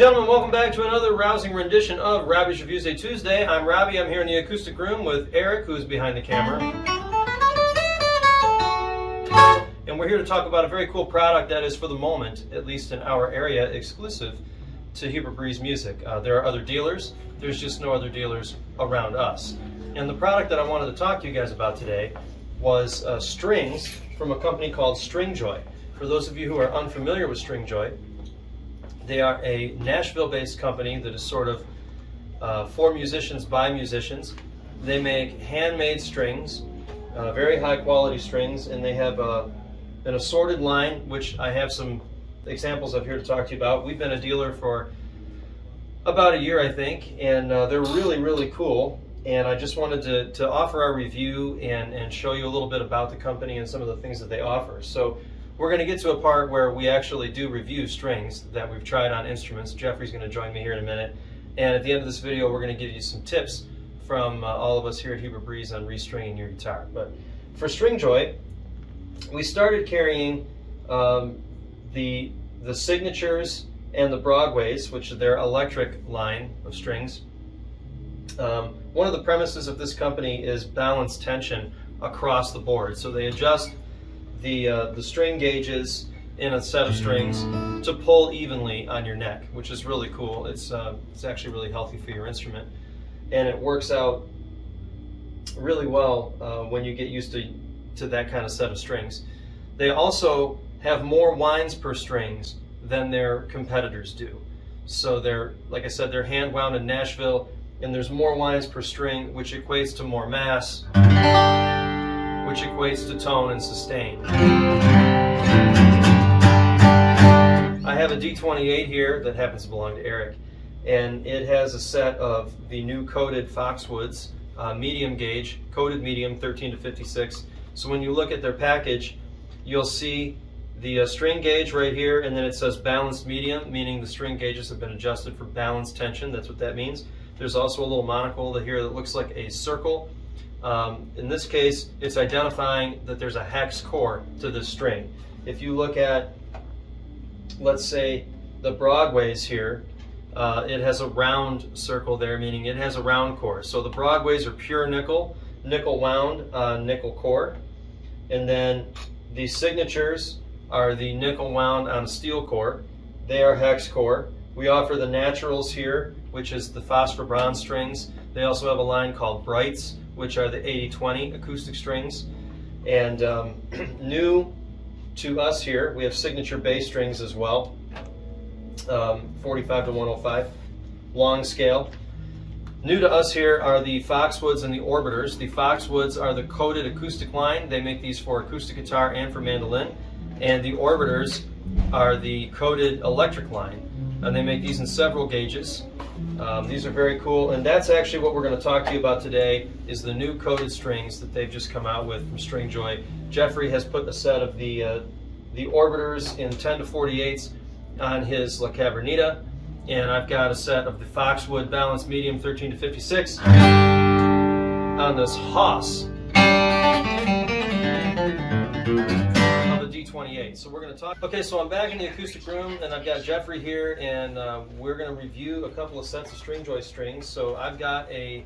gentlemen, welcome back to another rousing rendition of Robby's Reviewsday Tuesday. I'm Robby. I'm here in the acoustic room with Eric, who's behind the camera. And we're here to talk about a very cool product that is, for the moment, at least in our area, exclusive to Breese music. There are other dealers. There's just no other dealers around us. And the product that I wanted to talk to you guys about today was strings from a company called Stringjoy. For those of you who are unfamiliar with Stringjoy, they are a Nashville-based company that is sort of for musicians by musicians. They make handmade strings, very high-quality strings, and they have an assorted line, which I have some examples of here to talk to you about. We've been a dealer for about a year, I think, and they're really, really cool. And I just wanted to offer our review and show you a little bit about the company and some of the things that they offer. So we're going to get to a part where we actually do review strings that we've tried on instruments. Jeffrey's going to join me here in a minute. And at the end of this video, we're going to give you some tips from all of us here at Breese on restringing your guitar. But for Stringjoy, we started carrying the signatures and the Broadways, which are their electric line of strings. One of the premises of this company is balanced tension across the board. So they adjust the string gauges in a set of strings to pull evenly on your neck, which is really cool. It's actually really healthy for your instrument, and it works out really well when you get used to that kind of set of strings. They also have more winds per strings than their competitors do. So they're, like I said, they're hand wound in Nashville, and there's more winds per string, which equates to more mass, which equates to tone and sustain. I have a D28 here that happens to belong to Eric, and it has a set of the new coated Foxwoods medium gauge, coated medium 13 to 56. So when you look at their package, you'll see the string gauge right here, and then it says balanced medium, meaning the string gauges have been adjusted for balanced tension. That's what that means. There's also a little monocle here that looks like a circle. In this case, it's identifying that there's a hex core to this string. If you look at, let's say, the Broadways here, it has a round circle there, meaning it has a round core. So the Broadways are pure nickel, nickel wound, nickel core. And then the signatures are the nickel wound on a steel core. They are hex core. We offer the naturals here, which is the phosphor bronze strings. They also have a line called Brights, which are the 80-20 acoustic strings. And new to us here, we have signature bass strings as well, 45 to 105, long scale. New to us here are the Foxwoods and the Orbiters. The Foxwoods are the coated acoustic line. They make these for acoustic guitar and for mandolin. And the Orbiters are the coated electric line. And they make these in several gauges. These are very cool, and that's actually what we're going to talk to you about today, is the new coated strings that they've just come out with from Stringjoy. Jeffrey has put a set of the Orbiters in 10 to 48s on his La Cavernita, and I've got a set of the Foxwood balanced medium 13 to 56 on this Haas of the D28. So we're going to talk. Okay, so I'm back in the acoustic room, and I've got Jeffrey here, and we're going to review a couple of sets of Stringjoy strings. So I've got a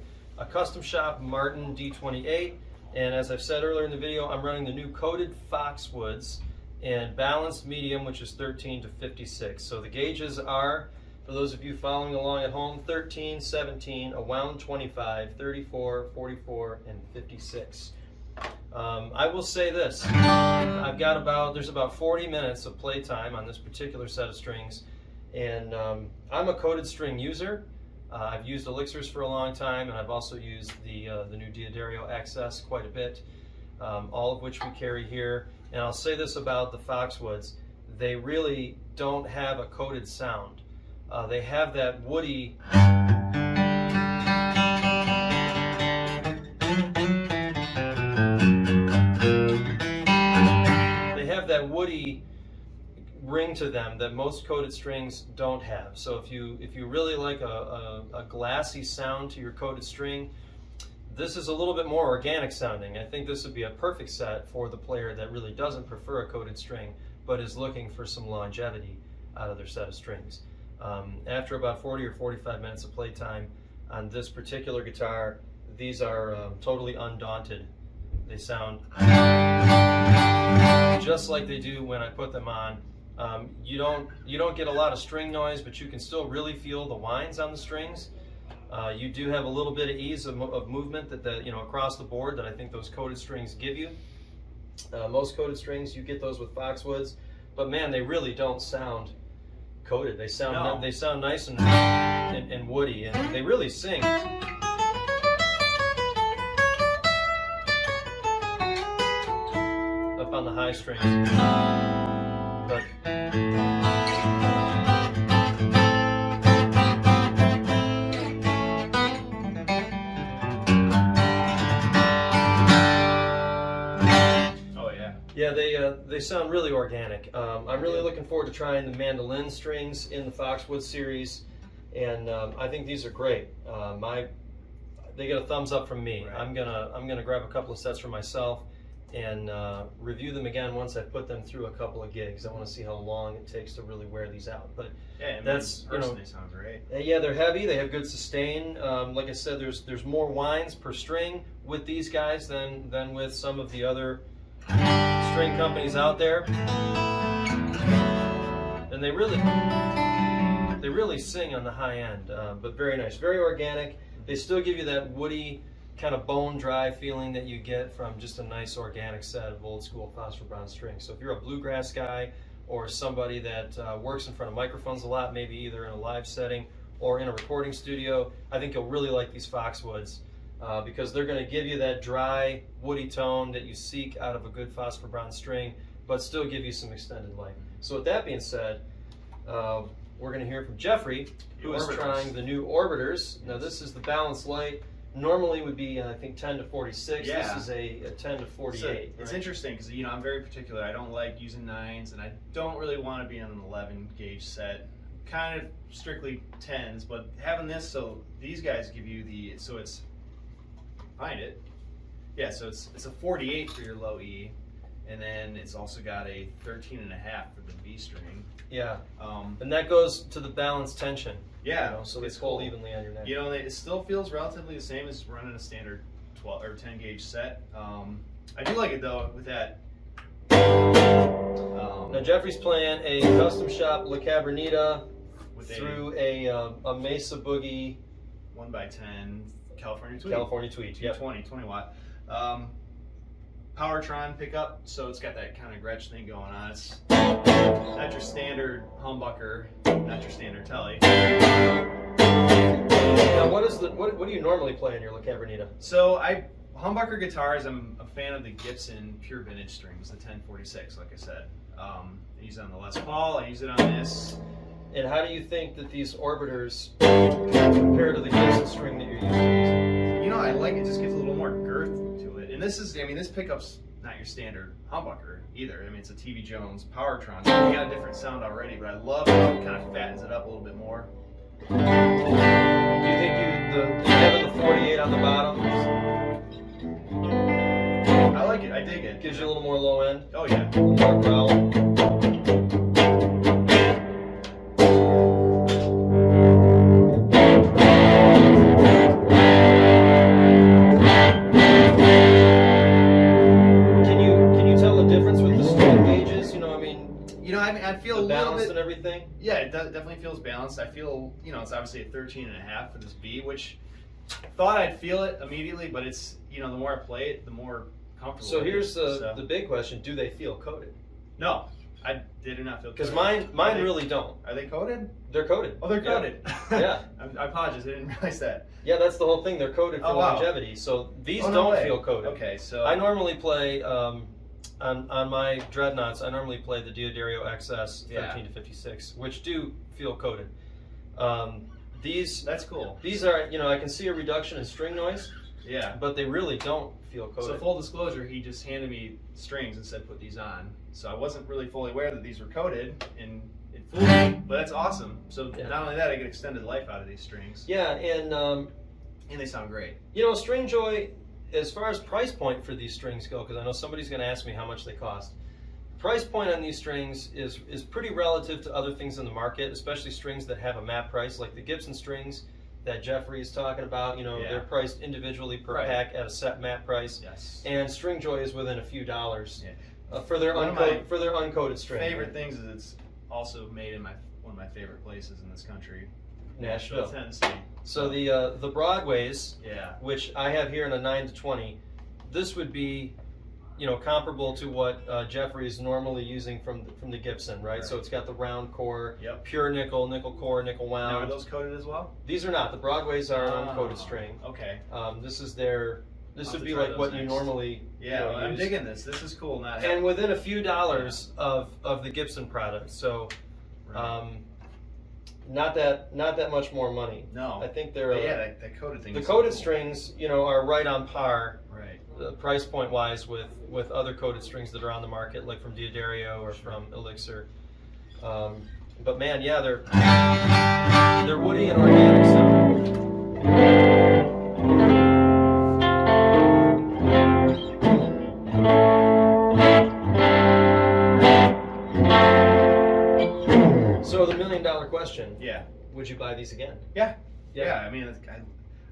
custom shop Martin D28, and as I've said earlier in the video, I'm running the new coated Foxwoods and balanced medium, which is 13 to 56. So the gauges are, for those of you following along at home, 13, 17, a wound 25, 34, 44, and 56. I will say this, there's about 40 minutes of playtime on this particular set of strings, and I'm a coated string user. I've used Elixirs for a long time, and I've also used the new Diodario XS quite a bit, all of which we carry here. And I'll say this about the Foxwoods, they really don't have a coated sound. They have that woody, ring to them that most coated strings don't have. So if you really like a glassy sound to your coated string, this is a little bit more organic sounding. I think this would be a perfect set for the player that really doesn't prefer a coated string, but is looking for some longevity out of their set of strings. After about 40 or 45 minutes of playtime on this particular guitar, these are totally undaunted. They sound just like they do when I put them on. You don't get a lot of string noise, but you can still really feel the whines on the strings. You do have a little bit of ease of movement that across the board that I think those coated strings give you. Most coated strings, you get those with Foxwoods, but man, they really don't sound coated. They sound they sound nice and woody, and they really sing. Up on the high strings, but yeah, they sound really organic. I'm really looking forward to trying the mandolin strings in the Foxwoods series, and I think these are great. They get a thumbs up from me. Right. I'm gonna grab a couple of sets for myself and review them again once I put them through a couple of gigs. I want to see how long it takes to really wear these out. But yeah, that's personally sound great. Yeah, they're heavy. They have good sustain. Like I said, there's more whines per string with these guys than with some of the other string companies out there, and they really sing on the high end, but very nice, very organic. They still give you that woody kind of bone dry feeling that you get from just a nice organic set of old school phosphor bronze strings. So if you're a bluegrass guy or somebody that works in front of microphones a lot, maybe either in a live setting or in a recording studio, I think you'll really like these Foxwoods. Because they're going to give you that dry, woody tone that you seek out of a good phosphor bronze string, but still give you some extended life. So with that being said, we're going to hear from Jeffrey, who is trying the new Orbiters. Now this is the balanced light. Normally would be, I think, 10 to 46. Yeah. This is a 10 to 48. So it's interesting because I'm very particular. I don't like using 9s, and I don't really want to be on an 11 gauge set. Kind of strictly 10s, but having this, so these guys give you so it's. Find it. Yeah, so it's a 48 for your low E, and then it's also got a 13.5 for the B string. Yeah. And that goes to the balanced tension. Yeah. So they pull evenly on your neck. It still feels relatively the same as running a standard 12 or 10 gauge set. I do like it though with that. Now Jeffrey's playing a custom shop La Cabernita through a Mesa Boogie 1x10 California Tweed. California Tweed, yeah. 20 watt. Powertron pickup, so it's got that kind of Gretsch thing going on. It's not your standard humbucker, not your standard telly. Now, what do you normally play in your La Cabernita? So humbucker guitars, I'm a fan of the Gibson Pure Vintage strings, the 1046, like I said. I use it on the Les Paul, I use it on this. And how do you think that these Orbiters compare to the Gibson string that you're used to? I like it. Just gives a little more girth to it. And this pickup's not your standard humbucker either. It's a TV Jones Powertron. So you got a different sound already, but I love how it kind of fattens it up a little bit more. Do you think having the 48 on the bottom? I like it. I dig it. Gives you a little more low end? Oh yeah. A little more growl. I feel a little bit and everything. Yeah, it definitely feels balanced. I feel, it's obviously a 13.5 for this B, which I thought I'd feel it immediately, but it's, the more I play it, the more comfortable. So here's the big question: do they feel coated? No, they do not feel coated. Because mine really don't. Are they coated? They're coated. Oh, they're coated. Yeah. I apologize. I didn't realize that. Yeah, that's the whole thing. They're coated for longevity. So these don't feel coated. Okay, so I normally play. On my Dreadnoughts, I normally play the Diodario XS 13 to 56, which do feel coated. That's cool. These are, I can see a reduction in string noise. Yeah. But they really don't feel coated. So full disclosure, he just handed me strings and said put these on. So I wasn't really fully aware that these were coated, and it fooled me. But that's awesome. So not only that, I get extended life out of these strings. Yeah, and they sound great. String Joy, as far as price point for these strings go, because I know somebody's going to ask me how much they cost. Price point on these strings is pretty relative to other things in the market, especially strings that have a MAP price, like the Gibson strings that Jeffrey is talking about. You know, Yeah. they're priced individually per Right. pack at a set MAP price. Yes. And Stringjoy is within a few dollars Yeah. for their One of my uncoated string. Favorite things is it's also made in one of my favorite places in this country, Nashville. Tennessee. So the Broadways, Yeah. which I have here in a 9 to 20, this would be, you know, comparable to what Jeffrey is normally using from the Gibson, right? So it's got the round core, Yep. pure nickel core, nickel Now, wound. are those coated as well? These are not. The Broadways are Oh, uncoated string. Okay. This is their. This I'll would have be to try like what those you next. normally Yeah, I'm use. digging this. This is cool. Not And having, within a few dollars of the Gibson product, so right. not that much more money. No. I think they're But yeah, that coated thing. the is so coated cool. strings, you know, are right on par, Right. price point wise, with other coated strings that are on the market, like from Diodario or from Elixir. But man, yeah, they're woody and organic sounding. So the $1 million question: Yeah. would you buy these again? Yeah. Yeah. Yeah. I mean,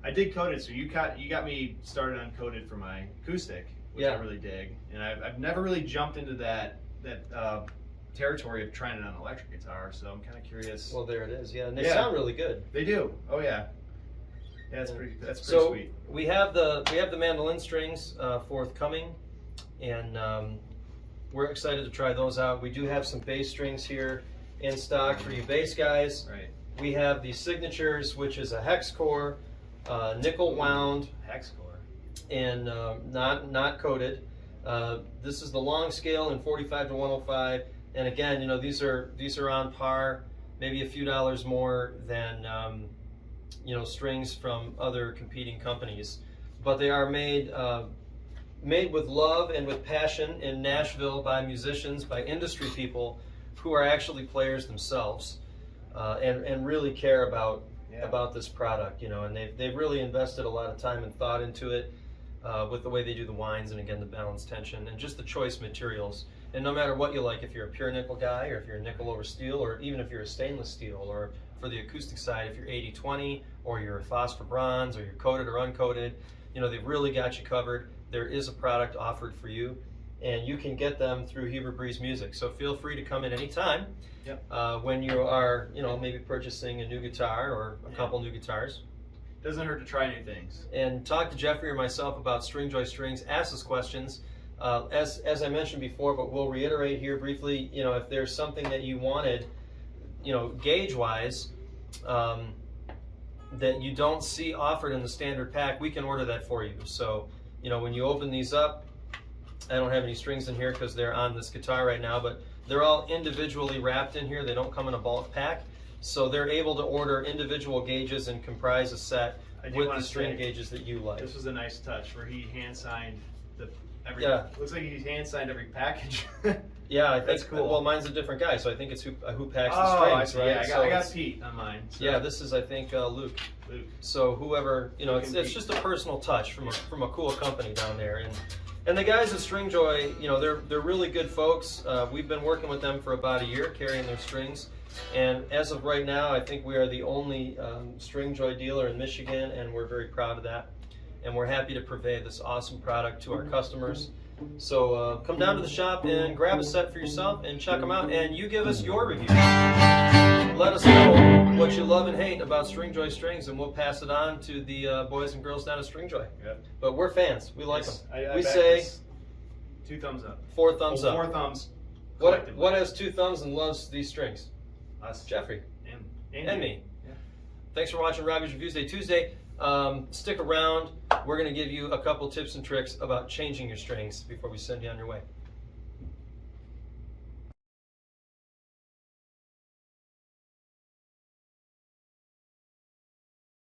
I did coated, so you got me started on coated for my acoustic, which I Yeah. really dig, and I've never really jumped into that territory of trying it on an electric guitar, so I'm kind of curious. Well, there it is. Yeah, and they Yeah. sound really good. They do. Oh yeah. Yeah, that's pretty So sweet. we have the mandolin strings forthcoming, and we're excited to try those out. We do have some bass strings here in stock for you bass guys. Right. We have the signatures, which is a hex core, nickel wound, Hex core. and not coated. This is the long scale in 45 to 105, and again, you know, these are on par, maybe a few dollars more than you know, strings from other competing companies, but they are made with love and with passion in Nashville by musicians, by industry people who are actually players themselves, and really care about this product, you know, and they've really invested a lot of time and thought into it, with the way they do the winds, and again the balanced tension and just the choice materials. And no matter what you like, if you're a pure nickel guy, or if you're a nickel over steel, or even if you're a stainless steel, or for the acoustic side, if you're 80-20, or you're a phosphor bronze, or you're coated or uncoated, you know, they've really got you covered. There is a product offered for you, and you can get them through Breese Music. So feel free to come in anytime. Yep. When you are, you know, maybe purchasing a new guitar or a couple new guitars. Doesn't hurt to try new things. And talk to Jeffrey or myself about Stringjoy strings. Ask us questions. As I mentioned before, but we'll reiterate here briefly, you know, if there's something that you wanted, you know, gauge-wise, that you don't see offered in the standard pack, we can order that for you. So, you know, when you open these up, I don't have any strings in here because they're on this guitar right now, but they're all individually wrapped in here. They don't come in a bulk pack. So they're able to order individual gauges and comprise a set with the string gauges that you like. This was a nice touch where he hand signed every. Yeah. Looks like he hand signed every package. Yeah, I think. That's cool. Well, mine's a different guy, so I think it's who packs the Oh, strings, I see. right? Yeah, I So got it's- Pete on mine. So. Yeah, this is, I think, Luke. Luke. So whoever, you know, Luke it's and just Pete. a personal touch from a cool company down there, and the guys at Stringjoy, you know, they're really good folks. We've been working with them for about a year, carrying their strings, and as of right now, I think we are the only Stringjoy dealer in Michigan, and we're very proud of that. And we're happy to purvey this awesome product to our customers. So come down to the shop and grab a set for yourself and check them out, and you give us your review. Let us know what you love and hate about Stringjoy strings, and we'll pass it on to the boys and girls down at Stringjoy. Yep. But we're fans. We like them. I We back say this. 2 thumbs up. 4 thumbs up. 4 thumbs. What has 2 thumbs and loves these strings? Us. Jeffrey. And me. Yeah. Thanks for watching Robbys Reviewsday Tuesday. Stick around. We're going to give you a couple tips and tricks about changing your strings before we send you on your way.